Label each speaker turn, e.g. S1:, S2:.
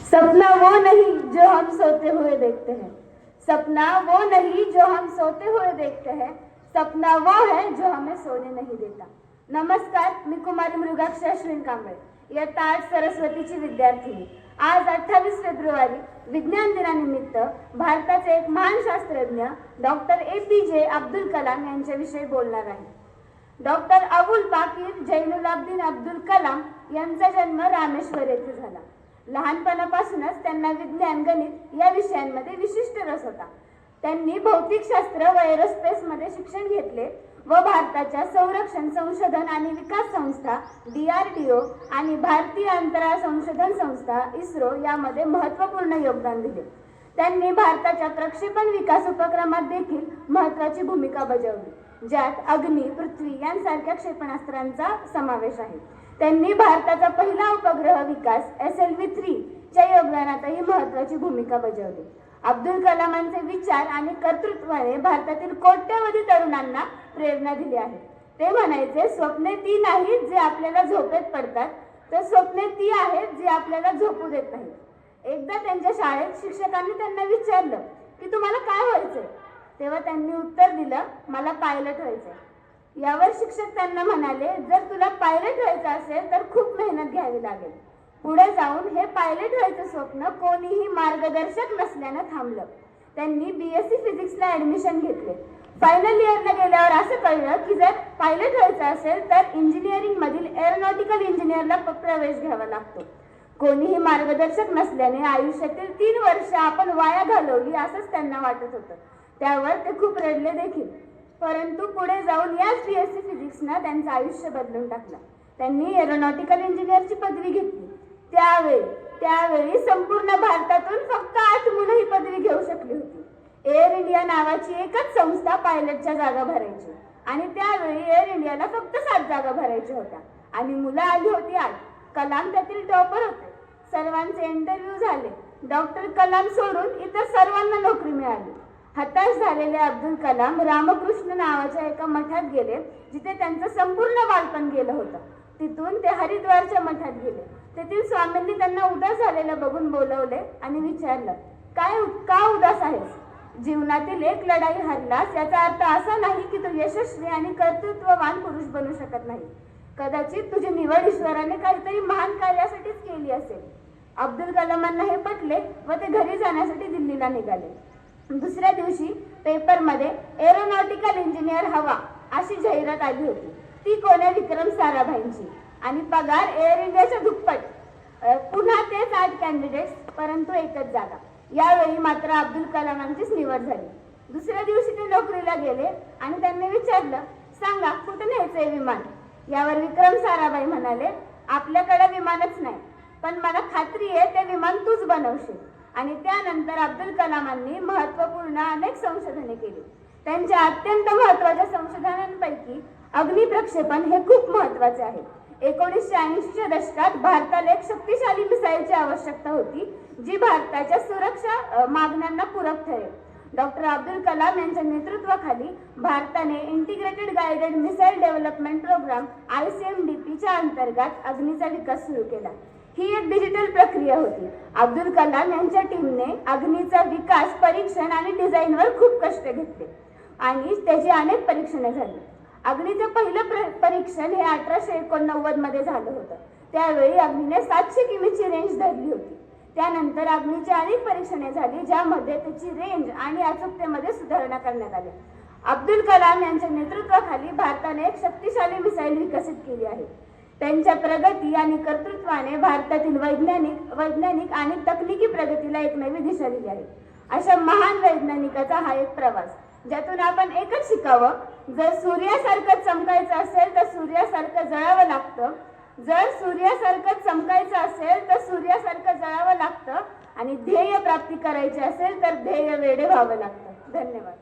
S1: सपना वो नहीं जो हम सोते हुए देखते हैं, सपना वो नहीं जो हम सोते हुए देखते हैं, सपना वो है जो हमें सोने नहीं देता. नमस्कार, मी कुमारी मृगाक्ष अश्विन कांबळे, इयत्ता 8 सरस्वतीची विद्यार्थिनी. आज 28 फेब्रुवारी विज्ञान दिनानिमित्त भारताचे एक महान शास्त्रज्ञ डॉक्टर APJ अब्दुल कलाम यांच्याविषयी बोलणार आहे. डॉक्टर अबुल पाकीर जैनुलाब्दीन अब्दुल कलाम यांचा जन्म रामेश्वर येथे झाला. लहानपणापासूनच त्यांना विज्ञान, गणित या विषयांमध्ये विशिष्ट रस होता. त्यांनी भौतिकशास्त्र व एरोस्पेसमध्ये शिक्षण घेतले व भारताच्या संरक्षण संशोधन आणि विकास संस्था DRDO आणि भारतीय अंतराळ संशोधन संस्था ISRO यामध्ये महत्त्वपूर्ण योगदान दिले. त्यांनी भारताच्या प्रक्षेपण विकास उपक्रमात देखील महत्त्वाची भूमिका बजावली, ज्यात अग्नी, पृथ्वी यांसारख्या क्षेपणास्त्रांचा समावेश आहे. त्यांनी भारताचा पहिला उपग्रह विकास SLV-3 च्या योगदानातही महत्त्वाची भूमिका बजावली. अब्दुल कलामांचे विचार आणि कर्तृत्वाने भारतातील कोट्यवधी तरुणांना प्रेरणा दिली आहे. ते म्हणायचे, स्वप्ने ती नाहीत जे आपल्याला झोपेत पडतात, तर स्वप्ने ती आहेत जी आपल्याला झोपू देत नाहीत. एकदा त्यांच्या शाळेत शिक्षकांनी त्यांना विचारलं की तुम्हाला काय व्हायचंय, तेव्हा त्यांनी उत्तर दिलं, मला पायलट व्हायचंय. यावर शिक्षक त्यांना म्हणाले, जर तुला पायलट व्हायचं असेल तर खूप मेहनत घ्यावी लागेल. पुढे जाऊन हे पायलट व्हायचं स्वप्न कोणीही मार्गदर्शक नसल्यानं थांबलं. त्यांनी BSc फिजिक्सला ऍडमिशन घेतले. फायनल इयरला गेल्यावर असं कळलं की जर पायलट व्हायचं असेल तर इंजिनिअरिंग मधील एरोनॉटिकल इंजिनिअरला प्रवेश घ्यावा लागतो. कोणीही मार्गदर्शक नसल्याने आयुष्यातील 3 वर्ष आपण वाया घालवली असंच त्यांना वाटत होतं. त्यावर ते खूप रडले देखील. परंतु पुढे जाऊन याच BSc फिजिक्सनं त्यांचं आयुष्य बदलून टाकलं. त्यांनी एरोनॉटिकल इंजिनिअरची पदवी घेतली. त्यावेळी संपूर्ण भारतातून फक्त 8 मुलं ही पदवी घेऊ शकली होती. एअर इंडिया नावाची एकच संस्था पायलटच्या जागा भरायची आणि त्यावेळी एअर इंडियाला फक्त 7 जागा भरायच्या होत्या आणि मुलं आली होती 8. कलाम त्यातील टॉपर होते. सर्वांचे इंटरव्ह्यू झाले. डॉक्टर कलाम सोडून इतर सर्वांना नोकरी मिळाली. हताश झालेले अब्दुल कलाम रामकृष्ण नावाच्या एका मठात गेले, जिथे त्यांचं संपूर्ण बालपण गेलं होतं. तिथून ते हरिद्वारच्या मठात गेले. तेथील स्वामींनी त्यांना उदास झालेलं बघून बोलवले आणि विचारलं, का उदास आहेस? जीवनातील एक लढाई हरलास याचा अर्थ असा नाही की तू यशस्वी आणि कर्तृत्ववान पुरुष बनू शकत नाही. कदाचित तुझी निवड ईश्वराने काहीतरी महान कार्यासाठीच केली असेल. अब्दुल कलामांना हे पटले व ते घरी जाण्यासाठी दिल्लीला निघाले. दुसऱ्या दिवशी पेपरमध्ये एरोनॉटिकल इंजिनियर हवा अशी जाहिरात आली होती. ती कोण्या विक्रम साराभाईंची आणि पगार एअर इंडियाच्या दुप्पट. पुन्हा तेच 8 कॅन्डिडेट्स, परंतु एकच जागा. यावेळी मात्र अब्दुल कलामांचीच निवड झाली. दुसऱ्या दिवशी ते नोकरीला गेले आणि त्यांनी विचारलं, सांगा कुठे न्यायचंय विमान? यावर विक्रम साराभाई म्हणाले, आपल्याकडे विमानच नाही, पण मला खात्री आहे ते विमान तूच बनवशील. आणि त्यानंतर अब्दुल कलामांनी महत्त्वपूर्ण अनेक संशोधने केली. त्यांच्या अत्यंत महत्त्वाच्या संशोधनांपैकी अग्नी प्रक्षेपण हे खूप महत्त्वाचे आहे. 1980च्या दशकात भारताला एक शक्तिशाली मिसाईलची आवश्यकता होती, जी भारताच्या सुरक्षा मागण्यांना पूरक ठरेल. डॉक्टर अब्दुल कलाम यांच्या नेतृत्वाखाली भारताने integrated guided missile development programme ICMDP च्या अंतर्गत अग्नीचा विकास सुरू केला. ही एक डिजिटल प्रक्रिया होती. अब्दुल कलाम यांच्या टीमने अग्नीचा विकास, परीक्षण आणि डिझाईनवर खूप कष्ट घेतले आणि त्याची अनेक परीक्षणे झाली. अग्नीचं पहिलं परीक्षण हे 1889 मध्ये झालं होतं. त्यावेळी अग्नीने 700 किमीची रेंज धरली होती. त्यानंतर अग्नीची अनेक परीक्षणे झाली, ज्यामध्ये त्याची रेंज आणि अचूकतेमध्ये सुधारणा करण्यात आली. अब्दुल कलाम यांच्या नेतृत्वाखाली भारताने एक शक्तिशाली मिसाईल विकसित केली आहे. त्यांच्या प्रगती आणि कर्तृत्वाने भारतातील वैज्ञानिक आणि तकनिकी प्रगतीला एक नवी दिशा दिली आहे. अशा महान वैज्ञानिकाचा हा एक प्रवास, ज्यातून आपण एकच शिकावं, जर सूर्यासारखं चमकायचं असेल तर सूर्यासारखं जळावं लागतं. जर सूर्यासारखं चमकायचं असेल तर सूर्यासारखं जळावं लागतं आणि ध्येय प्राप्ती करायची असेल तर ध्येय वेडे व्हावं लागतं. धन्यवाद.